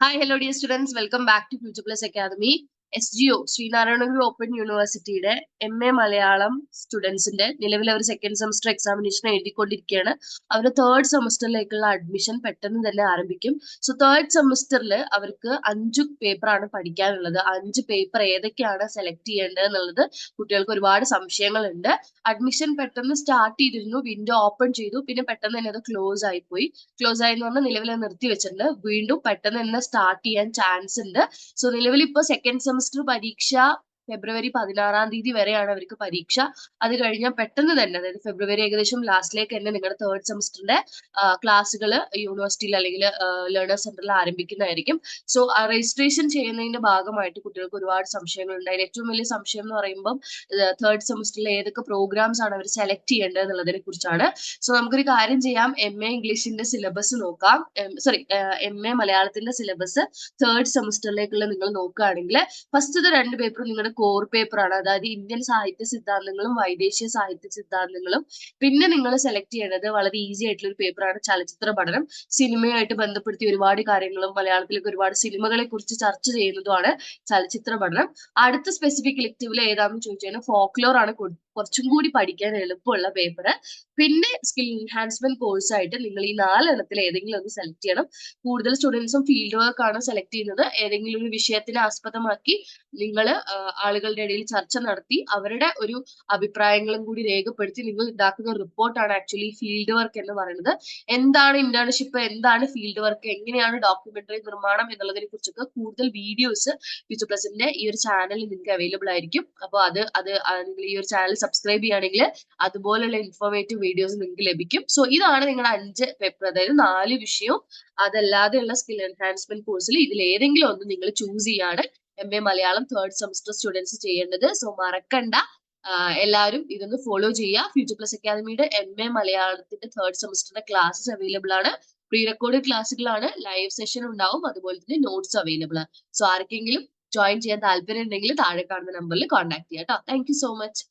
Hi, hello dear students. Welcome back to Future Plus Academy. SGO Sreenarayana Guru open യൂണിവേഴ്സിറ്റിയുടെ MA Malayalam സ്റ്റുഡൻസിന്റെ നിലവിൽ അവർ second semester examination എഴുതിക്കൊണ്ടിരിക്കുകയാണ്. അവരുടെ തേർഡ് സെമസ്റ്ററിലേക്കുള്ള അഡ്മിഷൻ പെട്ടെന്ന് തന്നെ ആരംഭിക്കും. സോ തേർഡ് സെമസ്റ്ററിൽ അവർക്ക് 5 പേപ്പറാണ് പഠിക്കാനുള്ളത്. 5 പേപ്പർ ഏതൊക്കെയാണ് സെലക്ട് ചെയ്യേണ്ടത് എന്നുള്ളത് കുട്ടികൾക്ക് ഒരുപാട് സംശയങ്ങളുണ്ട്. അഡ്മിഷൻ പെട്ടെന്ന് സ്റ്റാർട്ട് ചെയ്തിരുന്നു, വിൻഡോ ഓപ്പൺ ചെയ്തു, പിന്നെ പെട്ടെന്ന് തന്നെ അത് ക്ലോസ് ആയിപ്പോയി. ക്ലോസ് ആയെന്ന് പറഞ്ഞാൽ നിലവിൽ നിർത്തി വെച്ചിട്ടുണ്ട്. വീണ്ടും പെട്ടെന്ന് തന്നെ സ്റ്റാർട്ട് ചെയ്യാൻ ചാൻസ് ഉണ്ട്. സോ നിലവിൽ ഇപ്പോൾ സെക്കൻഡ് സെമസ്റ്റർ പരീക്ഷ ഫെബ്രുവരി 16-ാം തീയതി വരെയാണ് അവർക്ക് പരീക്ഷ. അത് കഴിഞ്ഞാൽ പെട്ടെന്ന് തന്നെ, അതായത് ഫെബ്രുവരി ഏകദേശം ലാസ്റ്റിലേക്ക് തന്നെ നിങ്ങളുടെ തേർഡ് സെമസ്റ്ററിന്റെ ക്ലാസ്സുകൾ യൂണിവേഴ്സിറ്റിയിൽ അല്ലെങ്കിൽ ലേണേഴ്സ് സെന്ററിൽ ആരംഭിക്കുന്നതായിരിക്കും. സോ രജിസ്ട്രേഷൻ ചെയ്യുന്നതിന്റെ ഭാഗമായിട്ട് കുട്ടികൾക്ക് ഒരുപാട് സംശയങ്ങളുണ്ട്. അതിൽ ഏറ്റവും വലിയ സംശയം എന്ന് പറയുമ്പോൾ തേർഡ് സെമസ്റ്ററിൽ ഏതൊക്കെ പ്രോഗ്രാംസ് ആണ് അവർ സെലക്ട് ചെയ്യേണ്ടത് എന്നുള്ളതിനെ കുറിച്ചാണ്. സോ നമുക്കൊരു കാര്യം ചെയ്യാം, MA ഇംഗ്ലീഷിന്റെ സിലബസ് നോക്കാം. MA മലയാളത്തിന്റെ സിലബസ് തേർഡ് സെമസ്റ്ററിലേക്കുള്ള നിങ്ങൾ നോക്കുകയാണെങ്കിൽ ഫസ്റ്റത്തെ 2 പേപ്പർ നിങ്ങളുടെ കോർ പേപ്പറാണ്. അതായത് ഇന്ത്യൻ സാഹിത്യ സിദ്ധാന്തങ്ങളും വൈദേശിക സാഹിത്യ സിദ്ധാന്തങ്ങളും. പിന്നെ നിങ്ങൾ സെലക്ട് ചെയ്യേണ്ടത് വളരെ ഈസി ആയിട്ടുള്ള ഒരു പേപ്പറാണ് ചലച്ചിത്ര പഠനം. സിനിമയുമായിട്ട് ബന്ധപ്പെടുത്തി ഒരുപാട് കാര്യങ്ങളും മലയാളത്തിലേക്ക് ഒരുപാട് സിനിമകളെ കുറിച്ച് ചർച്ച ചെയ്യുന്നതുമാണ് ചലച്ചിത്ര പഠനം. അടുത്ത സ്പെസിഫിക് ഇലക്ടീവിൽ ഏതാണെന്ന് ചോദിച്ചു കഴിഞ്ഞാൽ ഫോക്ലോർ ആണ് കുറച്ചും കൂടി പഠിക്കാൻ എളുപ്പമുള്ള പേപ്പർ. പിന്നെ സ്കിൽ എൻഹാൻസ്മെന്റ് കോഴ്സ് ആയിട്ട് നിങ്ങൾ ഈ 4 എണ്ണത്തിൽ ഏതെങ്കിലും ഒന്ന് സെലക്ട് ചെയ്യണം. കൂടുതൽ സ്റ്റുഡൻസും ഫീൽഡ് വർക്ക് ആണ് സെലക്ട് ചെയ്യുന്നത്. ഏതെങ്കിലും ഒരു വിഷയത്തിനെ ആസ്പദമാക്കി നിങ്ങൾ ആളുകളുടെ ഇടയിൽ ചർച്ച നടത്തി അവരുടെ ഒരു അഭിപ്രായങ്ങളും കൂടി രേഖപ്പെടുത്തി നിങ്ങൾ ഉണ്ടാക്കുന്ന റിപ്പോർട്ടാണ് ആക്ച്വലി ഫീൽഡ് വർക്ക് എന്ന് പറയുന്നത്. എന്താണ് ഇന്റേൺഷിപ്പ്, എന്താണ് ഫീൽഡ് വർക്ക്, എങ്ങനെയാണ് ഡോക്യുമെന്ററി നിർമ്മാണം എന്നുള്ളതിനെ കുറിച്ചൊക്കെ കൂടുതൽ വീഡിയോസ് ഫ്യൂച്ചർ പ്ലസിന്റെ ഈ ഒരു ചാനലിൽ നിങ്ങൾക്ക് അവൈലബിൾ ആയിരിക്കും. അപ്പോൾ നിങ്ങൾ ഈ ഒരു ചാനൽ സബ്സ്ക്രൈബ് ചെയ്യുകയാണെങ്കിൽ അതുപോലുള്ള ഇൻഫോർമേറ്റീവ് വീഡിയോസ് നിങ്ങൾക്ക് ലഭിക്കും. സോ ഇതാണ് നിങ്ങളുടെ 5 പേപ്പർ, അതായത് 4 വിഷയവും അതല്ലാതെയുള്ള സ്കിൽ എൻഹാൻസ്മെന്റ് കോഴ്സിൽ ഇതിൽ ഏതെങ്കിലും ഒന്ന് നിങ്ങൾ ചൂസ് ചെയ്യാണ് MA Malayalam third semester students ചെയ്യേണ്ടത്. സോ മറക്കണ്ട, എല്ലാവരും ഇതൊന്ന് ഫോളോ ചെയ്യുക. ഫ്യൂച്ചർ പ്ലസ് അക്കാദമിയുടെ MA മലയാളത്തിന്റെ തേർഡ് സെമസ്റ്ററിന്റെ ക്ലാസ്സസ് അവൈലബിൾ ആണ്. പ്രീ റെക്കോർഡഡ് ക്ലാസ്സുകളാണ്, ലൈവ് സെഷൻ ഉണ്ടാവും, അതുപോലെ തന്നെ നോട്ട്സ് അവൈലബിൾ ആണ്. സോ ആർക്കെങ്കിലും ജോയിൻ ചെയ്യാൻ താല്പര്യം ഉണ്ടെങ്കിൽ താഴെ കാണുന്ന നമ്പറിൽ കോൺടാക്ട് ചെയ്യാം കേട്ടോ. Thank you so much.